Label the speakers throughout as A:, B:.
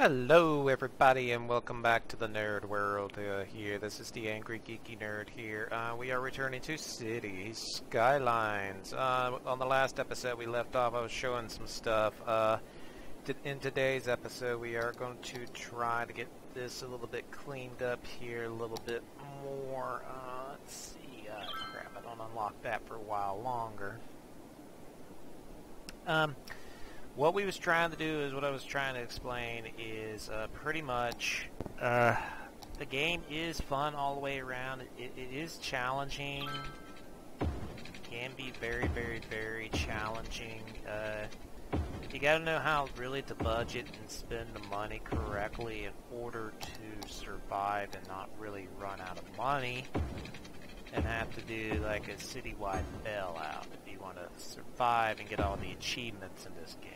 A: Hello everybody and welcome back to the nerd world here. This is the AngeryGeekyNerd here. We are returning to Skylines. On the last episode we left off, I was showing some stuff. In today's episode we are going to try to get this a little bit cleaned up here, a little bit more. Let's see, crap, I don't unlock that for a while longer. What we was trying to do is, what I was trying to explain is pretty much the game is fun all the way around. It is challenging. It can be very, very, very challenging. You gotta know how really to budget and spend the money correctly in order to survive and not really run out of money and have to do like a citywide bailout if you want to survive and get all the achievements in this game.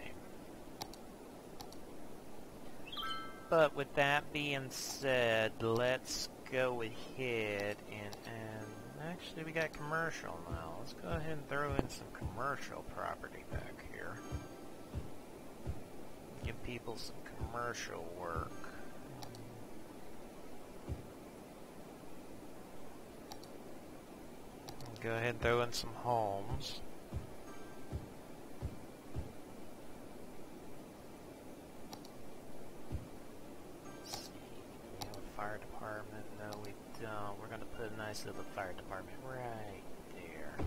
A: But with that being said, let's go ahead and actually we got commercial now. Let's go ahead and throw in some commercial property back here. Give people some commercial work. Go ahead and throw in some homes. Fire department, no we don't. We're gonna put a nice little fire department right there.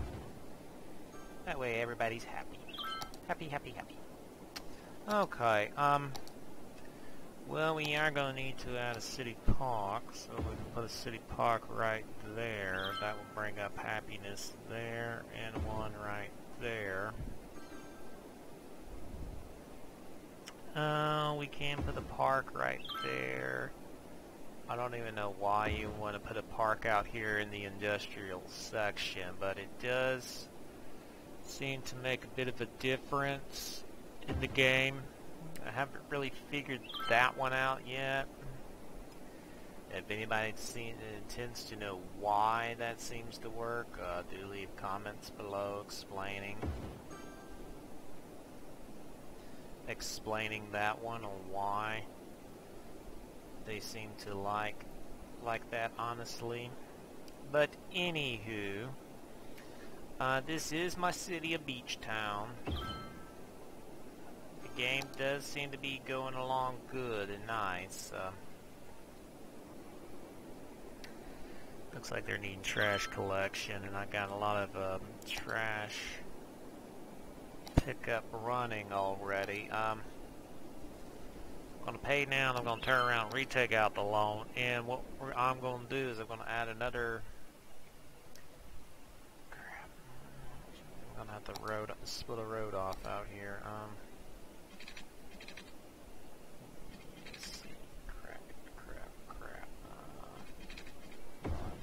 A: That way everybody's happy. Happy, happy, happy. Okay, well we are gonna need to add a city park, so we can put a city park right there. That will bring up happiness there, and one right there. We can put a park right there. I don't even know why you want to put a park out here in the industrial section, but it does seem to make a bit of a difference in the game. I haven't really figured that one out yet. If anybody intends to know why that seems to work, do leave comments below explaining that one on why they seem to like that, honestly. But anywho, this is my city of Beach Town. The game does seem to be going along good and nice. Looks like they're needing trash collection, and I got a lot of trash pickup running already. I'm going to pay now, and I'm going to turn around and retake out the loan. And what I'm going to do is I'm going to add another. Crap. I'm going to have to split a road off out here. Let's see. Crap.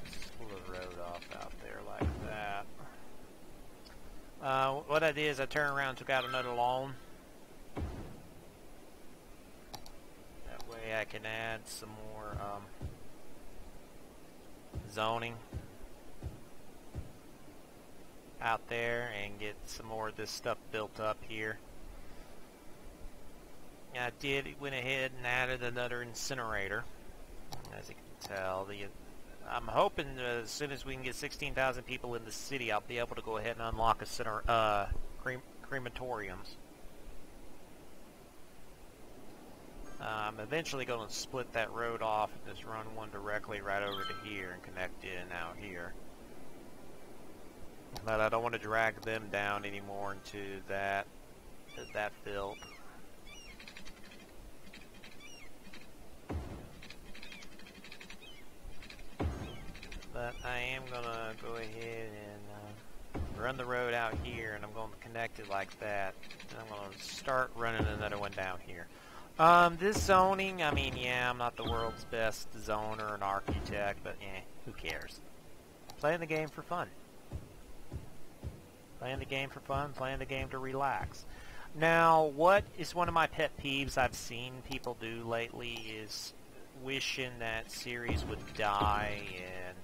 A: Split a road off out there like that. What I did is I turned around and took out another loan. I can add some more zoning out there and get some more of this stuff built up here. I went ahead and added another incinerator. As you can tell, I'm hoping as soon as we can get 16,000 people in the city, I'll be able to go ahead and unlock a crematoriums. I'm eventually going to split that road off and just run one directly right over to here and connect in out here. But I don't want to drag them down anymore into that filth. But I am going to go ahead and run the road out here, and I'm going to connect it like that. And I'm going to start running another one down here. This zoning, I mean, yeah, I'm not the world's best zoner and architect, but who cares? Playing the game for fun. Playing the game for fun, playing the game to relax. Now, what is one of my pet peeves I've seen people do lately is wishing that series would die, and,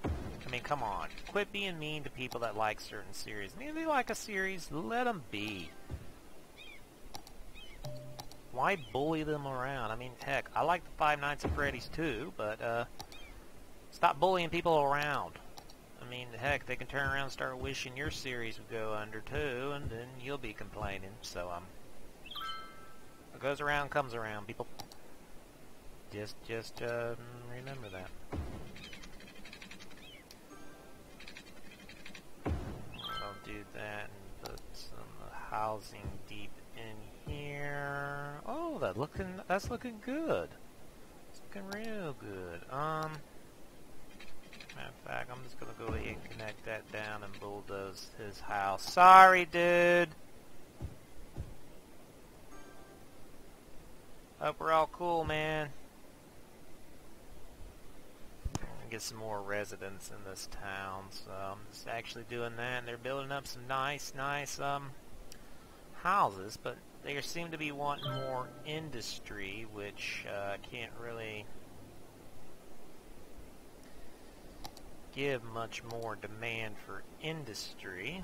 A: I mean, come on. Quit being mean to people that like certain series. I mean, if they like a series, let them be. Why bully them around? I mean, heck, I like the Five Nights at Freddy's too, but stop bullying people around. I mean, heck, they can turn around and start wishing your series would go under too, and then you'll be complaining. So, what goes around comes around, people. Just remember that. I'll do that and put some housing deep in here. Oh, that's looking good. It's looking real good. Matter of fact, I'm just gonna go ahead and connect that down and bulldoze his house. Sorry, dude. Hope we're all cool, man. Get some more residents in this town, so I'm just actually doing that, and they're building up some nice houses, but they seem to be wanting more industry, which I can't really give much more demand for industry.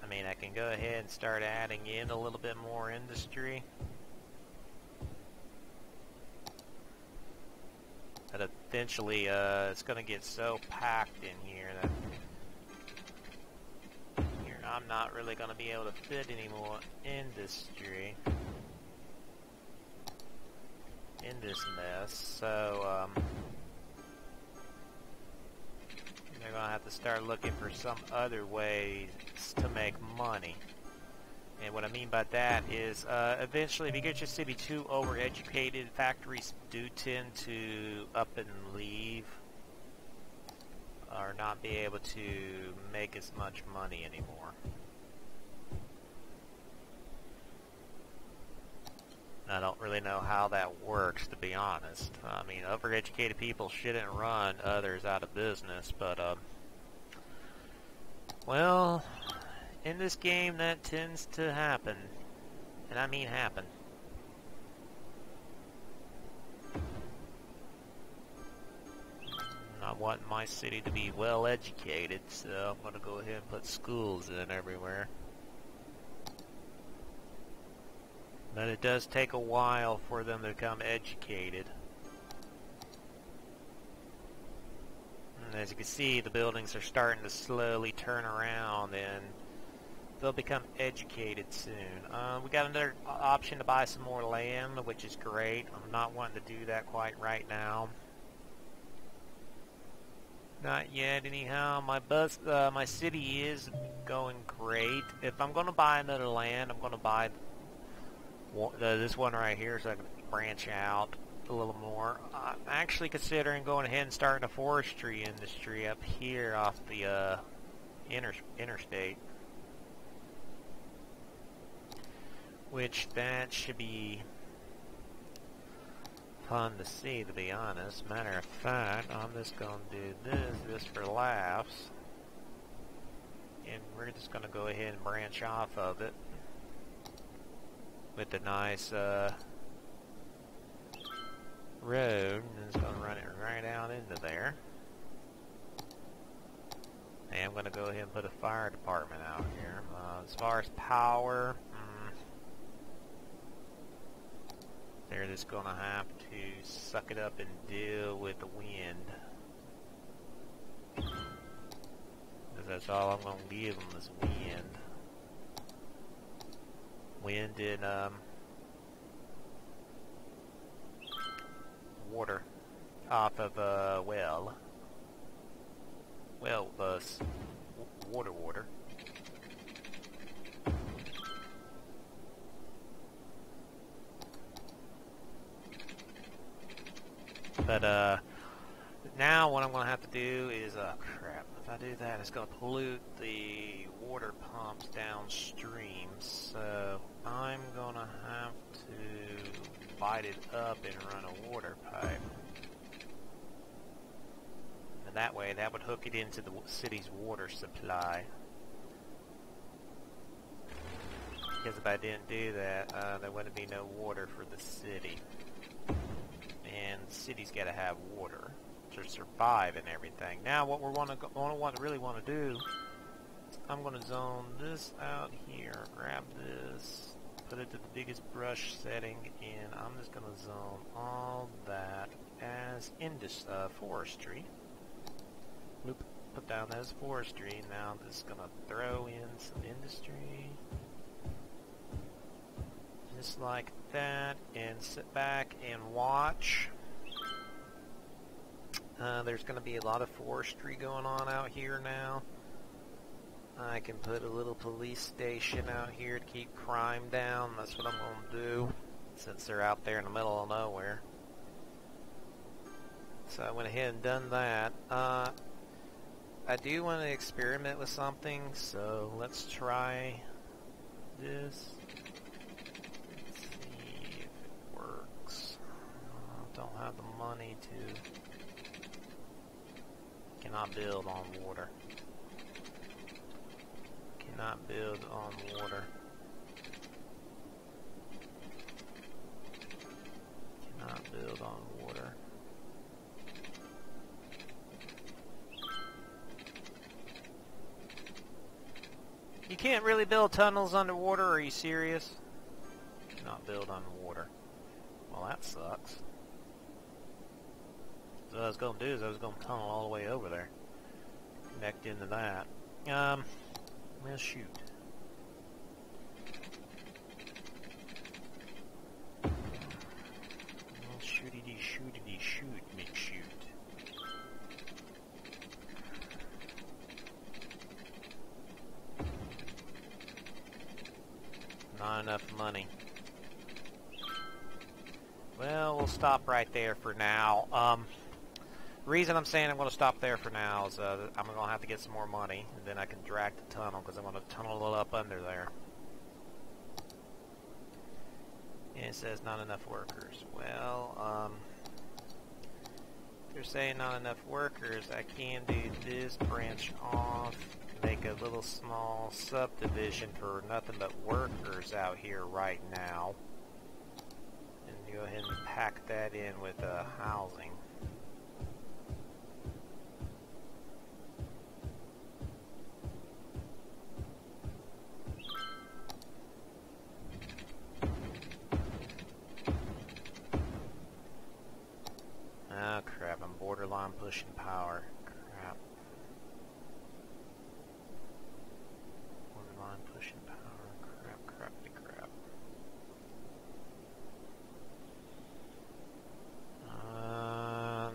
A: I mean, I can go ahead and start adding in a little bit more industry. But eventually, it's going to get so packed in here that I'm not really going to be able to fit any more industry in this mess. So, they're going to have to start looking for some other ways to make money. And what I mean by that is, eventually, if you get your city too overeducated, factories do tend to up and leave, or not be able to make as much money anymore. I don't really know how that works, to be honest. I mean, overeducated people shouldn't run others out of business, but, well, in this game, that tends to happen. And I mean happen. I want my city to be well educated, so I'm going to go ahead and put schools in everywhere. But it does take a while for them to become educated. And as you can see, the buildings are starting to slowly turn around, and they'll become educated soon. We got another option to buy some more land, which is great. I'm not wanting to do that quite right now. Not yet, anyhow. My city is going great. If I'm going to buy another land, I'm going to buy this one right here, so I can branch out a little more. I'm actually considering going ahead and starting a forestry industry up here off the interstate. Which that should be fun to see, to be honest. Matter of fact, I'm just going to do this just for laughs. And we're just going to go ahead and branch off of it with a nice road, and it's going to run it right out into there. And I'm going to go ahead and put a fire department out here. As far as power, they're just going to have to suck it up and deal with the wind. Because that's all I'm going to give them is wind. Wind and water off of well water. But now what I'm going to have to do is, crap, if I do that, it's going to pollute the water pumps downstream, so I'm going to have to bite it up and run a water pipe. And that way, that would hook it into the city's water supply. Because if I didn't do that, there wouldn't be no water for the city. And the city's got to have water to survive and everything. Now, what we really want to do I'm going to zone this out here, grab this, put it to the biggest brush setting, and I'm just going to zone all that as forestry. Loop, put down as forestry. Now I'm just going to throw in some industry. Just like that, and sit back and watch. There's going to be a lot of forestry going on out here now. I can put a little police station out here to keep crime down. That's what I'm going to do, since they're out there in the middle of nowhere. So I went ahead and done that. I do want to experiment with something, so let's try this. Let's see if it works. I don't have the money to... Cannot build on water. Cannot build on water. Cannot build on water. You can't really build tunnels underwater, are you serious? Cannot build on water. Well, that sucks. So what I was going to do is I was going to tunnel all the way over there. Connect into that. Well, shoot. Well, shootity shoot, me shoot. Not enough money. Well, we'll stop right there for now. The reason I'm saying I'm going to stop there for now is I'm going to have to get some more money, and then I can drag the tunnel, because I'm going to tunnel it up under there. And it says not enough workers. Well, if they're saying not enough workers, I can do this, branch off, make a little small subdivision for nothing but workers out here right now. And go ahead and pack that in with housing. Oh crap, I'm borderline pushing power. Crap. Borderline pushing power. Crap.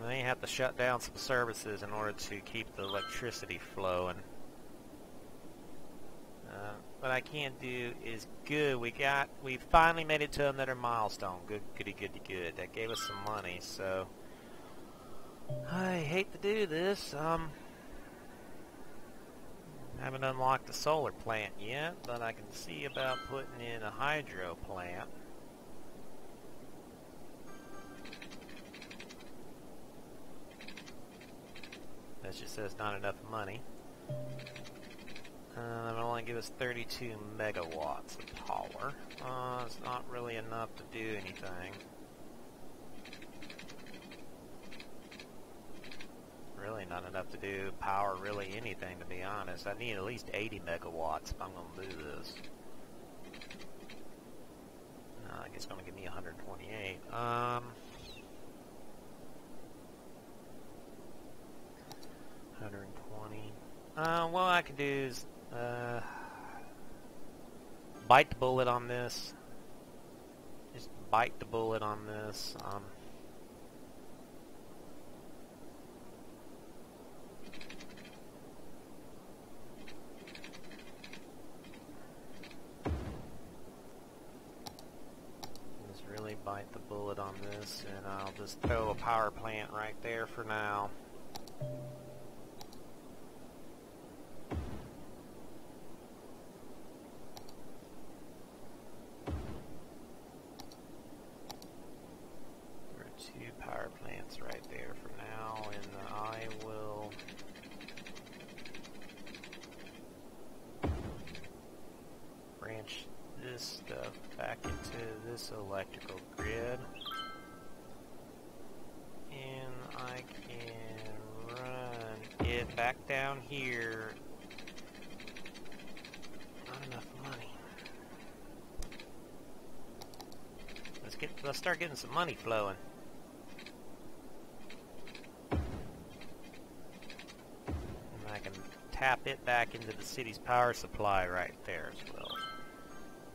A: They have to shut down some services in order to keep the electricity flowing. What I can do is good. We finally made it to another milestone. Goody. That gave us some money, so I hate to do this. Haven't unlocked the solar plant yet, but I can see about putting in a hydro plant. That just says not enough money. It'll only give us 32 megawatts of power. It's not really enough to do anything. Really not enough to do power really anything, to be honest. I need at least 80 megawatts if I'm going to do this. I think it's going to give me 128. 120. What I can do is bite the bullet on this. Just bite the bullet on this. Just really bite the bullet on this, and I'll just throw a power plant right there for now. Two power plants right there for now, and I will branch this stuff back into this electrical grid, and I can run it back down here let's start getting some money flowing. And I can tap it back into the city's power supply right there as well.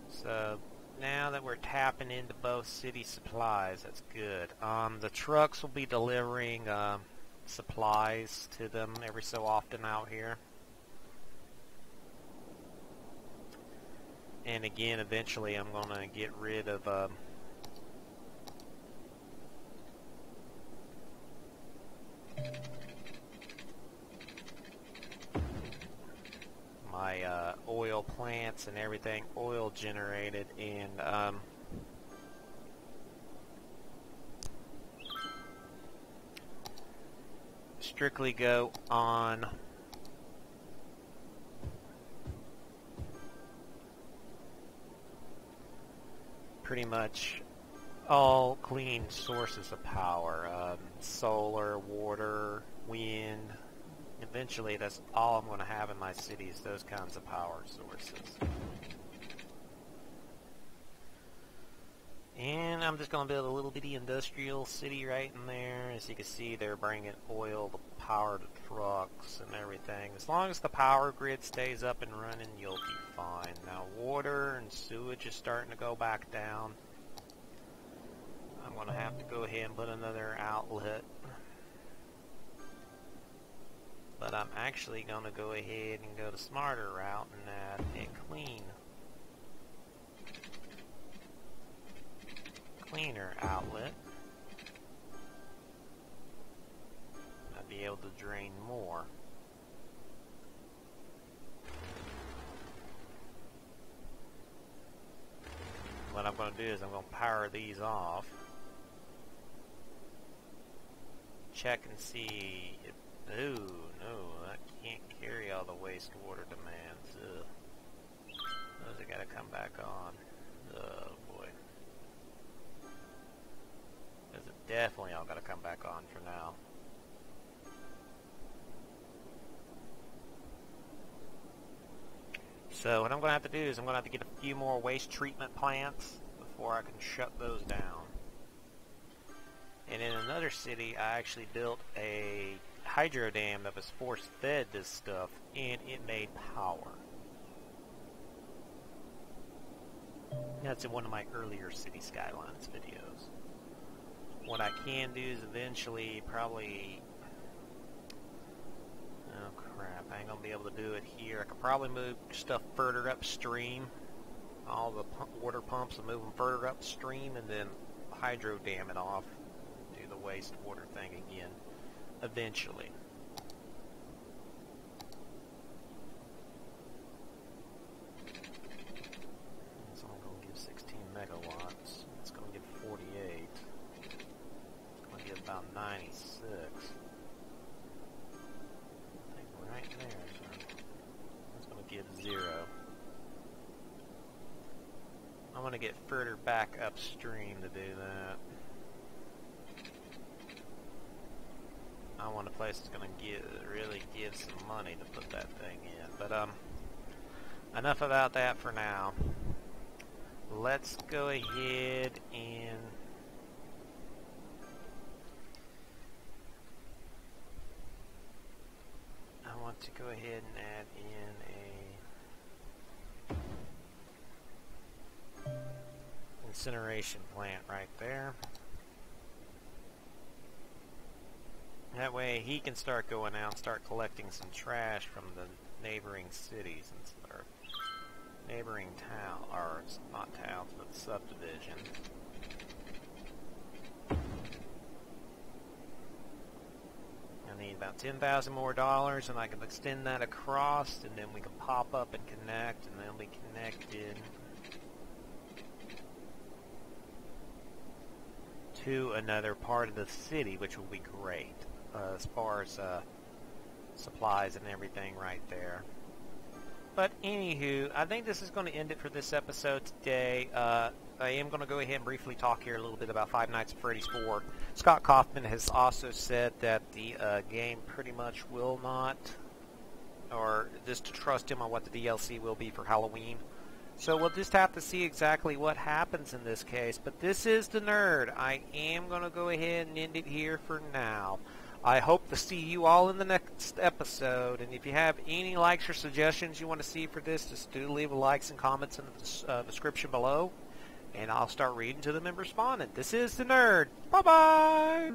A: So now that we're tapping into both city supplies, that's good. The trucks will be delivering supplies to them every so often out here. And again, eventually I'm going to get rid of my oil plants and everything oil generated, and strictly go on pretty much all clean sources of power, solar, water, wind. Eventually that's all I'm going to have in my cities, those kinds of power sources. And I'm just going to build a little bitty industrial city right in there. As you can see, they're bringing oil to power to trucks and everything. As long as the power grid stays up and running, you'll be fine. Now, water and sewage is starting to go back down. I'm going to have to go ahead and put another outlet. But I'm actually going to go ahead and go the smarter route and add a cleaner outlet. I'll be able to drain more. What I'm going to do is I'm going to power these off. Check and see if, ooh, no, that can't carry all the wastewater demands. Ugh. Those have got to come back on. Oh boy. Those have definitely all got to come back on for now. So what I'm going to have to do is I'm going to have to get a few more waste treatment plants before I can shut those down. And in another city, I actually built a hydro dam that was force-fed this stuff, and it made power. That's in one of my earlier City Skylines videos. What I can do is eventually probably... oh crap, I ain't gonna be able to do it here. I could probably move stuff further upstream. All the water pumps and move them further upstream, and then hydro dam it off. Do the wastewater thing again. Eventually. It's only going to give 16 megawatts. It's going to give 48. It's going to give about 96. I think right there, so it's going to give 0. I'm going to get further back upstream to do that. I want a place that's going to really give some money to put that thing in. But enough about that for now. Let's go ahead and I want to go ahead and add in a incineration plant right there. That way he can start going out and start collecting some trash from the neighboring cities and or neighboring town, or not towns, but subdivision. I need about 10,000 more dollars, and I can extend that across, and then we can pop up and connect, and then we connected to another part of the city, which will be great. As far as supplies and everything right there. But anywho, I think this is going to end it for this episode today. I am going to go ahead and briefly talk here a little bit about Five Nights at Freddy's 4. Scott Kaufman has also said that the game pretty much will not, or just to trust him on what the DLC will be for Halloween. So we'll just have to see exactly what happens in this case. But this is the Nerd. I am going to go ahead and end it here for now. I hope to see you all in the next episode. And if you have any likes or suggestions you want to see for this, just do leave likes and comments in the description below. And I'll start reading to them and responding. This is the Nerd. Bye-bye!